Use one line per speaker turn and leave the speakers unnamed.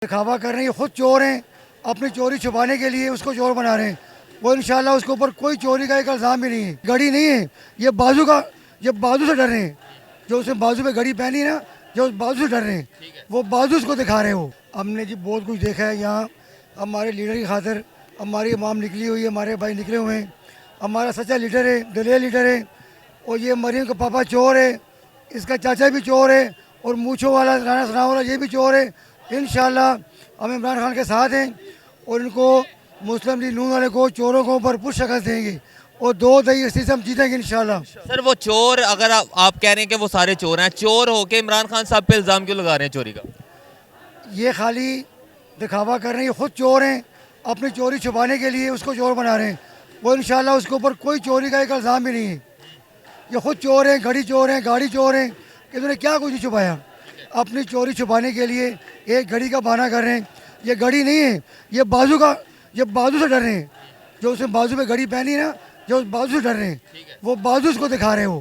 दिखावा कर रहे हैं, खुद चोर हैं, अपनी चोरी छुपाने के लिए उसको चोर बना रहे हैं। वो इंशाल्लाह उसके ऊपर कोई चोरी का एक इल्ज़ाम भी नहीं है, घड़ी नहीं है, ये बाजू से डर रहे हैं। जो उसने बाजू पे घड़ी पहनी ना, जो उस बाजू से डर रहे हैं, वो बाजू उसको दिखा रहे हो। हमने जी बहुत कुछ देखा है यहाँ, हमारे लीडर की खातिर हमारी इमाम निकली हुई है, हमारे भाई निकले हुए हैं, हमारा सच्चा लीडर है, दलेर लीडर है। और ये मरीम का पापा चोर है, इसका चाचा भी चोर है, और मूछों वाला राना सनावला ये भी चोर है। इंशाल्लाह हम इमरान खान के साथ हैं और इनको मुस्लिम लीग नून वाले को चोरों को भरपूर शिकस्त देंगे और 2-2 से हम जीतेंगे इंशाल्लाह।
सर वो चोर, अगर आप कह रहे हैं कि वो सारे चोर हैं, चोर होके इमरान खान साहब पे इल्ज़ाम क्यों लगा रहे हैं चोरी का?
ये खाली दिखावा कर रहे हैं, खुद चोर हैं, अपनी चोरी छुपाने के लिए उसको चोर बना रहे हैं। वो इंशाल्लाह उसके ऊपर कोई चोरी का एक इल्ज़ाम भी नहीं है। ये खुद चोर हैं, घड़ी चोर हैं, गाड़ी चोर हैं, इन्होंने क्या कुछ नहीं छुपाया। अपनी चोरी छुपाने के लिए एक घड़ी का बहाना कर रहे हैं। ये घड़ी नहीं है, ये बाजू से डर रहे हैं। जो उसने बाजू पे घड़ी पहनी ना, जो उस बाजू से डर रहे हैं, वो बाजू उसको दिखा रहे हो।